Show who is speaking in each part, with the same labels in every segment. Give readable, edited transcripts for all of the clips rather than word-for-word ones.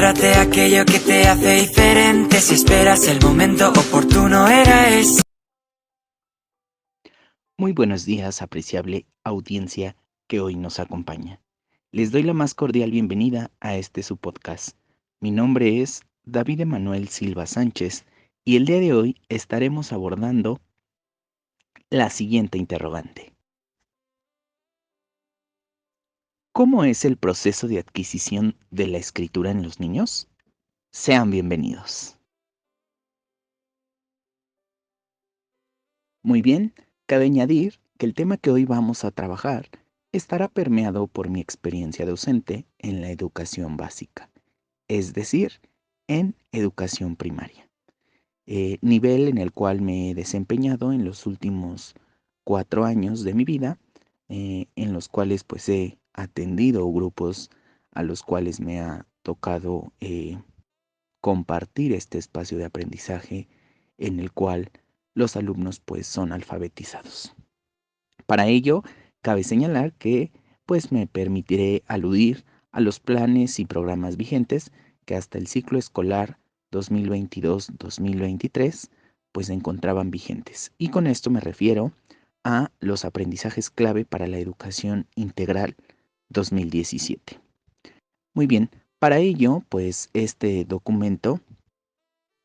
Speaker 1: Agárrate a aquello que te hace diferente. Si esperas el momento oportuno, era ese.
Speaker 2: Muy buenos días, apreciable audiencia que hoy nos acompaña. Les doy la más cordial bienvenida a su podcast. Mi nombre es David Emanuel Silva Sánchez y el día de hoy estaremos abordando la siguiente interrogante. ¿Cómo es el proceso de adquisición de la escritura en los niños? Sean bienvenidos. Muy bien, cabe añadir que el tema que hoy vamos a trabajar estará permeado por mi experiencia docente en la educación básica, es decir, en educación primaria, nivel en el cual me he desempeñado en los últimos 4 años de mi vida, en los cuales pues he atendido grupos a los cuales me ha tocado compartir este espacio de aprendizaje en el cual los alumnos pues son alfabetizados. Para ello, cabe señalar que pues me permitiré aludir a los planes y programas vigentes que hasta el ciclo escolar 2022-2023 pues se encontraban vigentes. Y con esto me refiero a los aprendizajes clave para la educación integral 2017. Muy bien, para ello pues este documento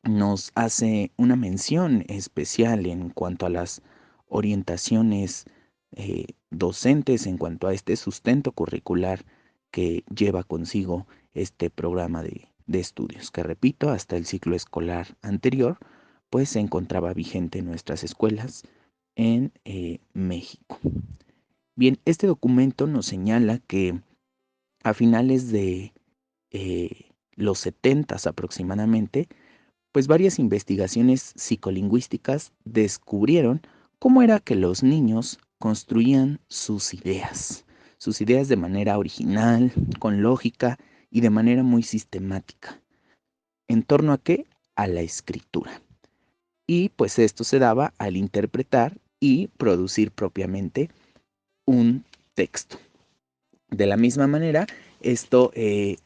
Speaker 2: nos hace una mención especial en cuanto a las orientaciones docentes, en cuanto a este sustento curricular que lleva consigo este programa de estudios, que repito, hasta el ciclo escolar anterior, pues se encontraba vigente en nuestras escuelas en México. Bien, este documento nos señala que a finales de los 70 aproximadamente, pues varias investigaciones psicolingüísticas descubrieron cómo era que los niños construían sus ideas de manera original, con lógica y de manera muy sistemática. ¿En torno a qué? A la escritura. Y pues esto se daba al interpretar y producir propiamente un texto. De la misma manera, esto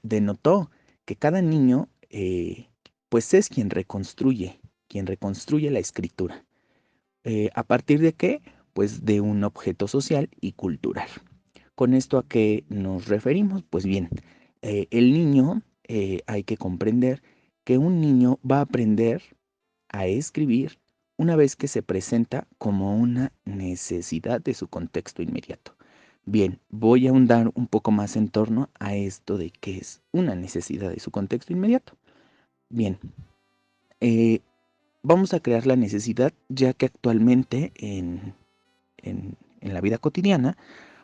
Speaker 2: denotó que cada niño pues es quien reconstruye la escritura. ¿A partir de qué? Pues de un objeto social y cultural. ¿Con esto a qué nos referimos? Pues bien, el niño, hay que comprender que un niño va a aprender a escribir una vez que se presenta como una necesidad de su contexto inmediato. Bien, voy a ahondar un poco más en torno a esto de qué es una necesidad de su contexto inmediato. Bien, eh, vamos a crear la necesidad ya que actualmente en la vida cotidiana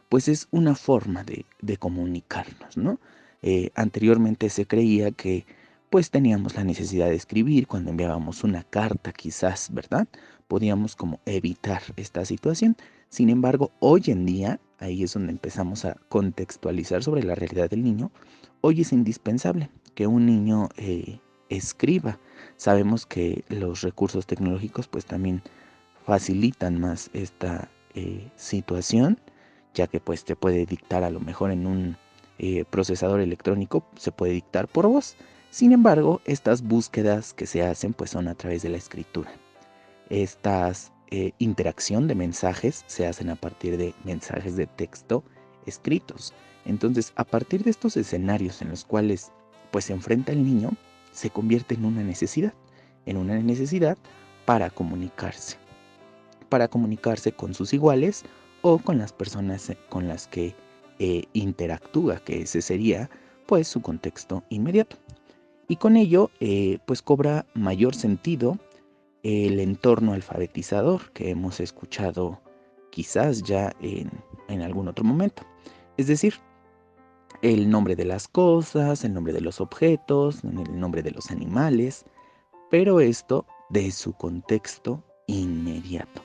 Speaker 2: pues es una forma de comunicarnos, ¿no? Anteriormente se creía que pues teníamos la necesidad de escribir cuando enviábamos una carta quizás, ¿verdad? Podíamos como evitar esta situación. Sin embargo, hoy en día, ahí es donde empezamos a contextualizar sobre la realidad del niño, hoy es indispensable que un niño escriba. Sabemos que los recursos tecnológicos pues también facilitan más esta situación, ya que pues te puede dictar a lo mejor en un procesador electrónico, se puede dictar por voz. Sin embargo, estas búsquedas que se hacen pues son a través de la escritura. Estas interacción de mensajes se hacen a partir de mensajes de texto escritos. Entonces, a partir de estos escenarios en los cuales pues se enfrenta el niño, se convierte en una necesidad para comunicarse con sus iguales o con las personas con las que interactúa, que ese sería pues su contexto inmediato. Y con ello pues cobra mayor sentido el entorno alfabetizador que hemos escuchado quizás ya en algún otro momento. Es decir, el nombre de las cosas, el nombre de los objetos, el nombre de los animales, pero esto de su contexto inmediato.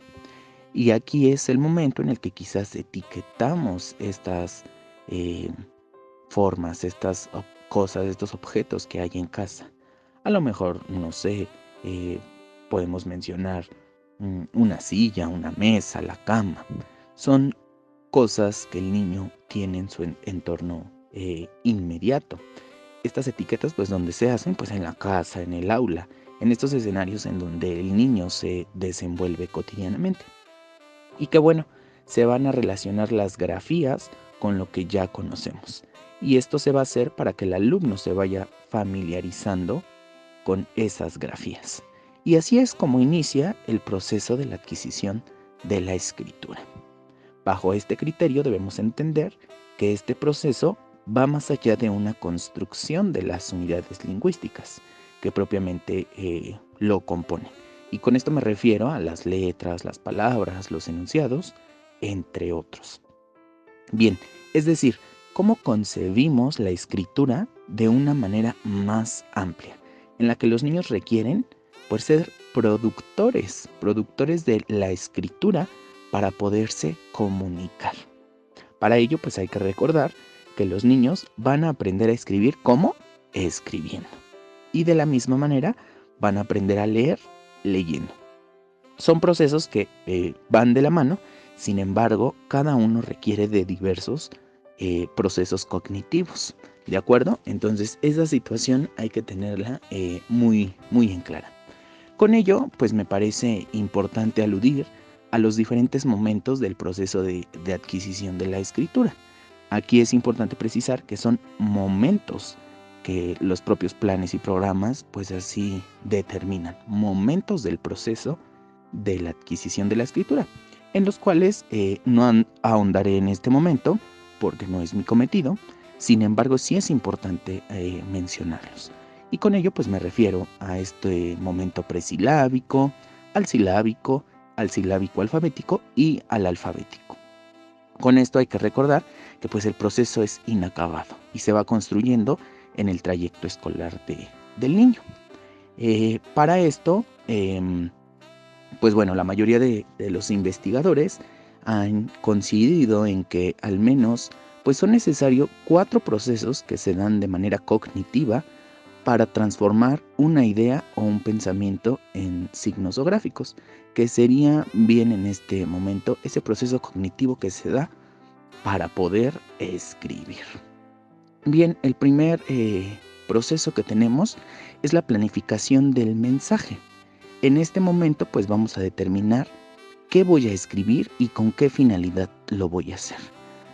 Speaker 2: Y aquí es el momento en el que quizás etiquetamos estas eh, formas, estas cosas, estos objetos que hay en casa. A lo mejor, no sé, podemos mencionar una silla, una mesa, la cama. Son cosas que el niño tiene en su entorno inmediato. estas etiquetas pues donde se hacen, pues en la casa, en el aula, en estos escenarios en donde el niño se desenvuelve cotidianamente. Y que bueno, se van a relacionar las grafías con lo que ya conocemos. Y esto se va a hacer para que el alumno se vaya familiarizando con esas grafías. Y así es como inicia el proceso de la adquisición de la escritura. Bajo este criterio debemos entender que este proceso va más allá de una construcción de las unidades lingüísticas que propiamente lo componen. Y con esto me refiero a las letras, las palabras, los enunciados, entre otros. Bien, es decir, cómo concebimos la escritura de una manera más amplia, en la que los niños requieren por ser productores de la escritura para poderse comunicar. Para ello, pues hay que recordar que los niños van a aprender a escribir ¿cómo? Escribiendo. Y de la misma manera van a aprender a leer leyendo. Son procesos que van de la mano, sin embargo, cada uno requiere de diversos procesos cognitivos, ¿de acuerdo? Entonces, esa situación hay que tenerla muy en clara. Con ello, pues me parece importante aludir a los diferentes momentos del proceso de adquisición de la escritura. Aquí es importante precisar que son momentos que los propios planes y programas pues así determinan, momentos del proceso de la adquisición de la escritura, en los cuales no ahondaré en este momento porque no es mi cometido. Sin embargo, sí es importante mencionarlos. Y con ello pues me refiero a este momento presilábico, al silábico alfabético y al alfabético. Con esto hay que recordar que pues el proceso es inacabado y se va construyendo en el trayecto escolar del niño. Para esto, pues bueno, la mayoría de los investigadores han coincidido en que al menos pues son necesarios 4 procesos que se dan de manera cognitiva para transformar una idea o un pensamiento en signos o gráficos, que sería bien en este momento ese proceso cognitivo que se da para poder escribir. Bien, el primer proceso que tenemos es la planificación del mensaje. En este momento pues vamos a determinar qué voy a escribir y con qué finalidad lo voy a hacer.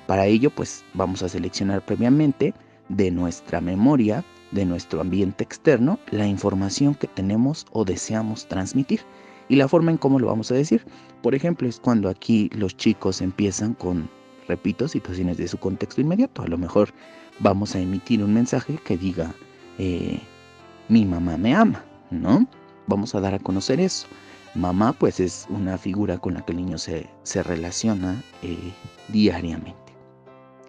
Speaker 2: Para ello pues vamos a seleccionar previamente de nuestra memoria, de nuestro ambiente externo, la información que tenemos o deseamos transmitir y la forma en cómo lo vamos a decir. Por ejemplo, es cuando aquí los chicos empiezan con, repito, situaciones de su contexto inmediato. A lo mejor vamos a emitir un mensaje que diga, mi mamá me ama, ¿no? Vamos a dar a conocer eso. Mamá pues es una figura con la que el niño se relaciona diariamente.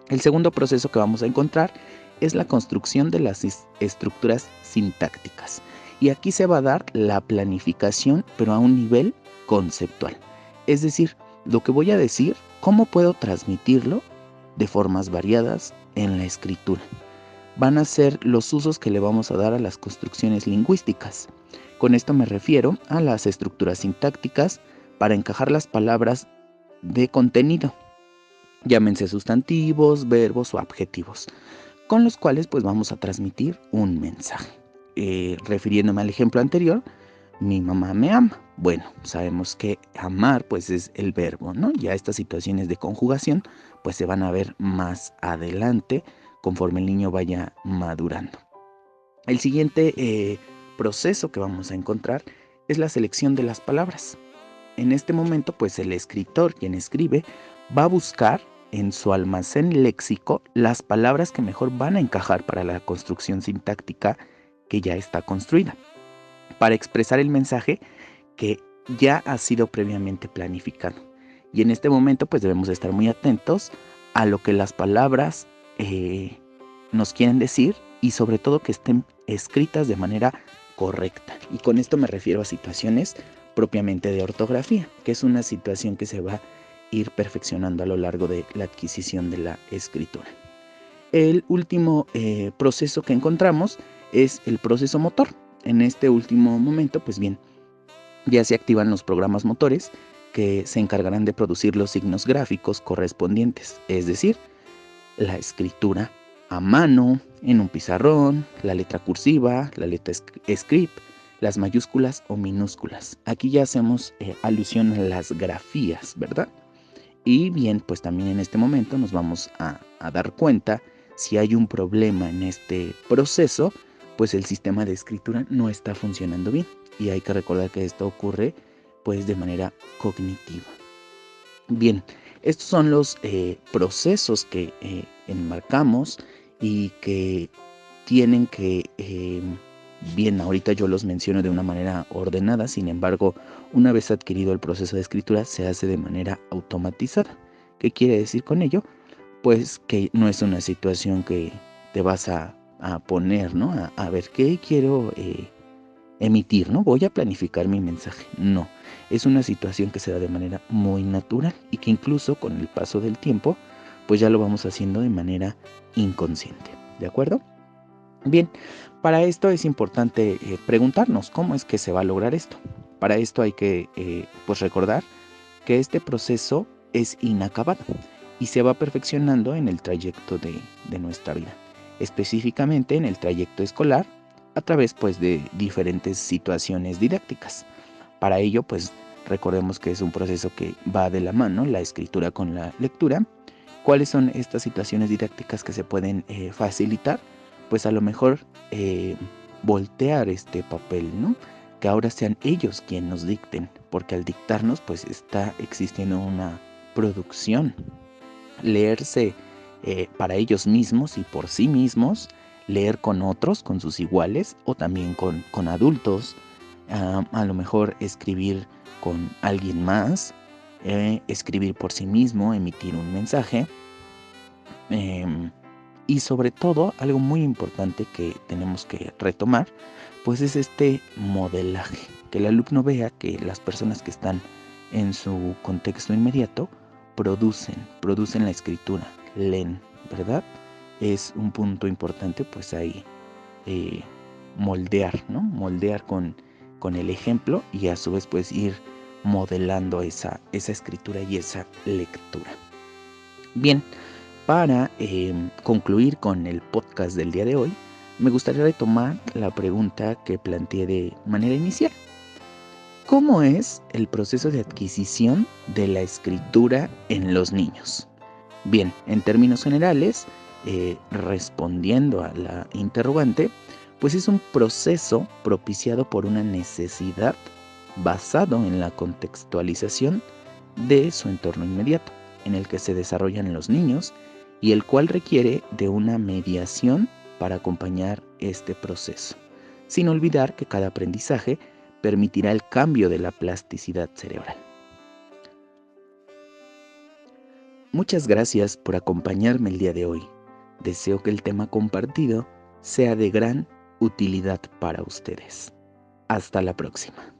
Speaker 2: El segundo proceso que vamos a encontrar es la construcción de las estructuras sintácticas. Y aquí se va a dar la planificación, pero a un nivel conceptual. Es decir, lo que voy a decir, cómo puedo transmitirlo de formas variadas en la escritura. Van a ser los usos que le vamos a dar a las construcciones lingüísticas. Con esto me refiero a las estructuras sintácticas para encajar las palabras de contenido, llámense sustantivos, verbos o adjetivos, con los cuales pues vamos a transmitir un mensaje. Refiriéndome al ejemplo anterior, mi mamá me ama. Bueno, sabemos que amar pues es el verbo, ¿no? Ya estas situaciones de conjugación pues se van a ver más adelante conforme el niño vaya madurando. El siguiente proceso que vamos a encontrar es la selección de las palabras. En este momento pues el escritor, quien escribe, va a buscar en su almacén léxico las palabras que mejor van a encajar para la construcción sintáctica que ya está construida, para expresar el mensaje que ya ha sido previamente planificado. Y en este momento pues debemos estar muy atentos a lo que las palabras nos quieren decir y sobre todo que estén escritas de manera correcta. Y con esto me refiero a situaciones propiamente de ortografía, que es una situación que se va a ir perfeccionando a lo largo de la adquisición de la escritura. El último proceso que encontramos es el proceso motor. En este último momento, pues bien, ya se activan los programas motores que se encargarán de producir los signos gráficos correspondientes, es decir, la escritura a mano, en un pizarrón, la letra cursiva, la letra script, las mayúsculas o minúsculas. Aquí ya hacemos alusión a las grafías, ¿verdad? Y bien, pues también en este momento nos vamos a dar cuenta si hay un problema en este proceso, pues el sistema de escritura no está funcionando bien. Y hay que recordar que esto ocurre pues de manera cognitiva. Bien, estos son los procesos que enmarcamos y que tienen que, bien, ahorita yo los menciono de una manera ordenada, sin embargo, una vez adquirido el proceso de escritura, se hace de manera automatizada. ¿Qué quiere decir con ello? Pues que no es una situación que te vas a poner, ¿no? A ver qué quiero emitir, ¿no? Voy a planificar mi mensaje. No, es una situación que se da de manera muy natural y que incluso con el paso del tiempo, pues ya lo vamos haciendo de manera inconsciente, ¿de acuerdo? Bien, para esto es importante preguntarnos cómo es que se va a lograr esto. Para esto hay que pues recordar que este proceso es inacabado y se va perfeccionando en el trayecto de nuestra vida, específicamente en el trayecto escolar a través pues de diferentes situaciones didácticas. Para ello pues recordemos que es un proceso que va de la mano, la escritura con la lectura. ¿Cuáles son estas situaciones didácticas que se pueden facilitar? Pues a lo mejor voltear este papel, ¿no? Que ahora sean ellos quienes nos dicten, porque al dictarnos pues está existiendo una producción. Leerse para ellos mismos y por sí mismos, leer con otros, con sus iguales o también con adultos, a lo mejor escribir con alguien más, escribir por sí mismo, emitir un mensaje. Y sobre todo, algo muy importante que tenemos que retomar, pues es este modelaje, que el alumno vea que las personas que están en su contexto inmediato producen la escritura, leen, ¿verdad? Es un punto importante, pues ahí moldear, ¿no? Moldear con el ejemplo y a su vez pues ir modelando esa escritura y esa lectura. Bien, para concluir con el podcast del día de hoy, me gustaría retomar la pregunta que planteé de manera inicial. ¿Cómo es el proceso de adquisición de la escritura en los niños? Bien, en términos generales, respondiendo a la interrogante, pues es un proceso propiciado por una necesidad basado en la contextualización de su entorno inmediato, en el que se desarrollan los niños y el cual requiere de una mediación para acompañar este proceso, sin olvidar que cada aprendizaje permitirá el cambio de la plasticidad cerebral. Muchas gracias por acompañarme el día de hoy. Deseo que el tema compartido sea de gran utilidad para ustedes. Hasta la próxima.